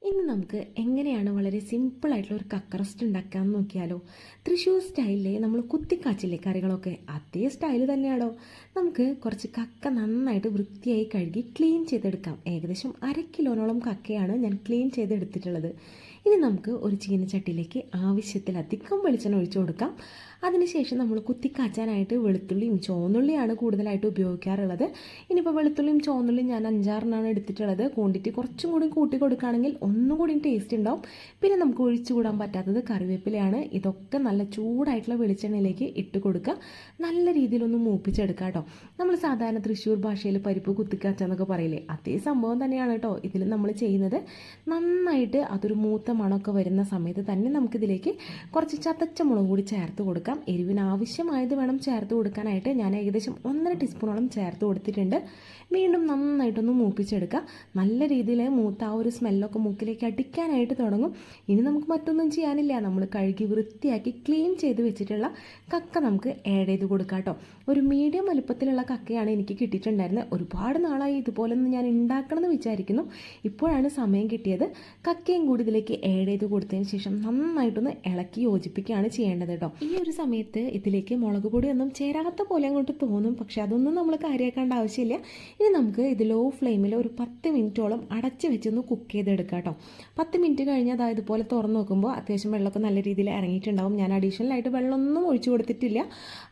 ഇന്ന് നമുക്ക് എങ്ങനെയാണ് വളരെ സിമ്പിളായിട്ടുള്ള ഒരു കക്ക റോസ്റ്റ് ഉണ്ടാക്കാമെന്ന് നോക്കിയാലോ. തൃശ്ശൂർ സ്റ്റൈലിലെ നമ്മൾ കുത്തിക്കാച്ചില്ലേ കറികളൊക്കെ, അതേ സ്റ്റൈൽ തന്നെയാണോ. നമുക്ക് കുറച്ച് കക്ക നന്നായിട്ട് വൃത്തിയായി കഴുകി ക്ലീൻ ചെയ്തെടുക്കാം. ഏകദേശം 1/2 കിലോനോളം കക്കയാണ് ഞാൻ ക്ലീൻ ചെയ്തെടുത്തിട്ടുള്ളത്. ഇനി നമുക്ക് ഒരു ചീനച്ചട്ടിയിലേക്ക് ആവശ്യത്തിലധികം വെളിച്ചെണ്ണ ഒഴിച്ചു കൊടുക്കാം. അതിനുശേഷം നമ്മൾ കുത്തിക്കാച്ചാനായിട്ട് വെളുത്തുള്ളിയും ചുവന്നുള്ളിയാണ് കൂടുതലായിട്ട് ഉപയോഗിക്കാറുള്ളത്. ഇനിയിപ്പോൾ വെളുത്തുള്ളിയും ചുവന്നുള്ളിയും ഞാൻ 5-6 എടുത്തിട്ടുള്ളത്. ക്വാണ്ടിറ്റി കുറച്ചും കൂടി കൂട്ടി കൊടുക്കുകയാണെങ്കിൽ ഒന്നും കൂടി ടേസ്റ്റ് ഉണ്ടാവും. പിന്നെ നമുക്ക് ഒഴിച്ചു കൂടാൻ പറ്റാത്തത് കറിവേപ്പിലയാണ്. ഇതൊക്കെ നല്ല ചൂടായിട്ടുള്ള വെളിച്ചെണ്ണയിലേക്ക് ഇട്ട് കൊടുക്കുക. നല്ല രീതിയിലൊന്ന് മൂപ്പിച്ചെടുക്കുക കേട്ടോ. നമ്മൾ സാധാരണ തൃശ്ശൂർ ഭാഷയിൽ പരിപ്പ് കുത്തിക്കാച്ചെന്നൊക്കെ പറയില്ലേ, അതേ സംഭവം തന്നെയാണ് കേട്ടോ ഇതിൽ നമ്മൾ ചെയ്യുന്നത്. നന്നായിട്ട് അതൊരു മൂത്ത മണമൊക്കെ വരുന്ന സമയത്ത് തന്നെ നമുക്കിതിലേക്ക് കുറച്ച് ചതച്ച മുളക് കൂടി ചേർത്ത് കൊടുക്കാം. എരിവിന് ആവശ്യമായത് വേണം ചേർത്ത് കൊടുക്കാനായിട്ട്. ഞാൻ ഏകദേശം 1.5 ടീസ്പൂണോളം ചേർത്ത് കൊടുത്തിട്ടുണ്ട്. വീണ്ടും നന്നായിട്ടൊന്ന് മൂപ്പിച്ചെടുക്കുക. നല്ല രീതിയിൽ മൂത്ത ആ ഒരു സ്മെല്ലൊക്കെ മൂക്കിലേക്ക് അടിക്കാനായിട്ട് തുടങ്ങും. ഇനി നമുക്ക് മറ്റൊന്നും ചെയ്യാനില്ല. നമ്മൾ കഴുകി വൃത്തിയാക്കി ക്ലീൻ ചെയ്ത് വെച്ചിട്ടുള്ള കക്ക നമുക്ക് ആഡ് ചെയ്ത് കൊടുക്കാം കേട്ടോ. ഒരു മീഡിയം വലുപ്പത്തിലുള്ള കക്കയാണ് എനിക്ക് കിട്ടിയിട്ടുണ്ടായിരുന്നത്. ഒരുപാട് നാളായി ഇതുപോലൊന്നും ഞാൻ ഉണ്ടാക്കണമെന്ന് വിചാരിക്കുന്നു. ഇപ്പോഴാണ് സമയം കിട്ടിയത്. കക്കയും കൂടി ഇതിലേക്ക് ആഡ് ചെയ്ത് കൊടുത്തതിന് ശേഷം നന്നായിട്ടൊന്ന് ഇളക്കി യോജിപ്പിക്കുകയാണ് ചെയ്യേണ്ടത് കേട്ടോ. ഈ ഒരു സമയത്ത് ഇതിലേക്ക് മുളക് പൊടിയൊന്നും ചേരാത്ത പോലെ അങ്ങോട്ട് തോന്നും, പക്ഷെ അതൊന്നും നമ്മൾ കാര്യമാക്കേണ്ട ആവശ്യമില്ല. ഇനി നമുക്ക് ഇത് ലോ ഫ്ലെയിമിൽ ഒരു 10 മിനിറ്റോളം അടച്ച് വെച്ചൊന്ന് കുക്ക് ചെയ്തെടുക്കാം കേട്ടോ. 10 മിനിറ്റ് കഴിഞ്ഞ് അതായത് ഇതുപോലെ തുറന്ന് നോക്കുമ്പോൾ അത്യാവശ്യം വെള്ളമൊക്കെ നല്ല രീതിയിൽ ഇറങ്ങിയിട്ടുണ്ടാവും. ഞാൻ അഡീഷണലായിട്ട് വെള്ളമൊന്നും ഒഴിച്ചു കൊടുത്തിട്ടില്ല.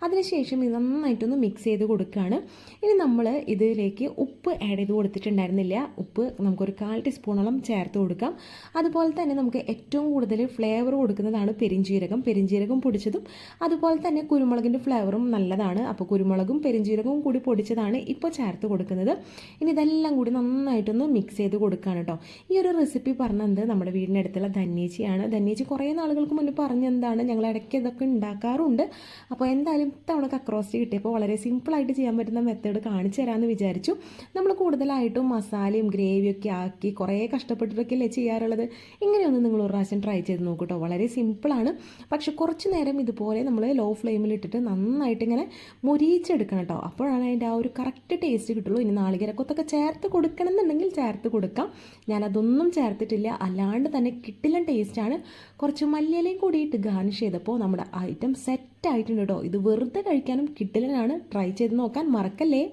അതിനുശേഷം ഇത് നന്നായിട്ടൊന്ന് മിക്സ് ചെയ്ത് കൊടുക്കുകയാണ്. ഇനി നമ്മൾ ഇതിലേക്ക് ഉപ്പ് ആഡ് ചെയ്ത് കൊടുത്തിട്ടുണ്ടായിരുന്നില്ല. ഉപ്പ് നമുക്കൊരു 1/4 ടീസ്പൂണോളം ചേർത്ത് കൊടുക്കാം. അതുപോലെ തന്നെ നമുക്ക് ഏറ്റവും കൂടുതൽ ഫ്ലേവർ കൊടുക്കുന്നതാണ് പെരിഞ്ജീരകം പൊടിച്ചതും അതുപോലെ തന്നെ കുരുമുളകിൻ്റെ ഫ്ലേവറും നല്ലതാണ്. അപ്പോൾ കുരുമുളകും പെരിഞ്ജീരകവും കൂടി പൊടിച്ചതാണ് ഇപ്പോൾ ചേർത്ത് കൊടുക്കുന്നത്. ഇനി ഇതെല്ലാം കൂടി നന്നായിട്ടൊന്ന് മിക്സ് ചെയ്ത് കൊടുക്കുകയാണ് കേട്ടോ. ഈ ഒരു റെസിപ്പി പറഞ്ഞത് നമ്മുടെ വീടിനടുത്തുള്ള ധന്യേച്ചിയാണ്. ധന്യേച്ചി കുറേ നാളുകൾക്ക് മുന്നേ പറഞ്ഞെന്താണ്, ഞങ്ങൾ ഇടയ്ക്ക് ഇതൊക്കെ ഉണ്ടാക്കാറുണ്ട്. അപ്പോൾ എന്തായാലും ഇത്തവണ കക്ക റോസ്റ്റ് കിട്ടിയപ്പോൾ വളരെ സിമ്പിളായിട്ട് ചെയ്യാൻ പറ്റുന്ന മെത്തേഡ് കാണിച്ചു തരാമെന്ന് വിചാരിച്ചു. നമ്മൾ കൂടുതലായിട്ടും മസാലയും ഗ്രേവിയൊക്കെ ആക്കി കുറേ കഷ്ടപ്പെട്ടിട്ടൊക്കെയല്ലേ ചെയ്യാറുള്ളത്. ഇങ്ങനെയൊന്ന് നിങ്ങൾ ഒരു പ്രാവശ്യം ട്രൈ ചെയ്ത് നോക്കൂ കേട്ടോ. വളരെ സിമ്പിളാണ്. പക്ഷെ കുറച്ച് നേരം ഇതുപോലെ നമ്മൾ ലോ ഫ്ലെയിമിൽ ഇട്ടിട്ട് നന്നായിട്ട് ഇങ്ങനെ മുരിയിച്ചെടുക്കണം കേട്ടോ. അപ്പോഴാണ് അതിൻ്റെ ആ ഒരു കറക്റ്റ് ടേസ്റ്റ് കിട്ടുള്ളൂ. ഇനി നാളികേരക്കൊത്തൊക്കെ ചേർത്ത് കൊടുക്കണം എന്നുണ്ടെങ്കിൽ ചേർത്ത് കൊടുക്കാം. ഞാനതൊന്നും ചേർത്തിട്ടില്ല. അല്ലാണ്ട് തന്നെ കിട്ടില്ല ടേസ്റ്റാണ്. കുറച്ച് മല്ലിയിലയും കൂടിയിട്ട് ഗാർണിഷ് ചെയ്തപ്പോൾ നമ്മുടെ ഐറ്റം സെറ്റ് ആയിട്ടുണ്ട് കേട്ടോ. ഇത് വെറുതെ കഴിക്കാനും കിട്ടിലാണ്. ട്രൈ ചെയ്ത് നോക്കാൻ മറക്കല്ലേ.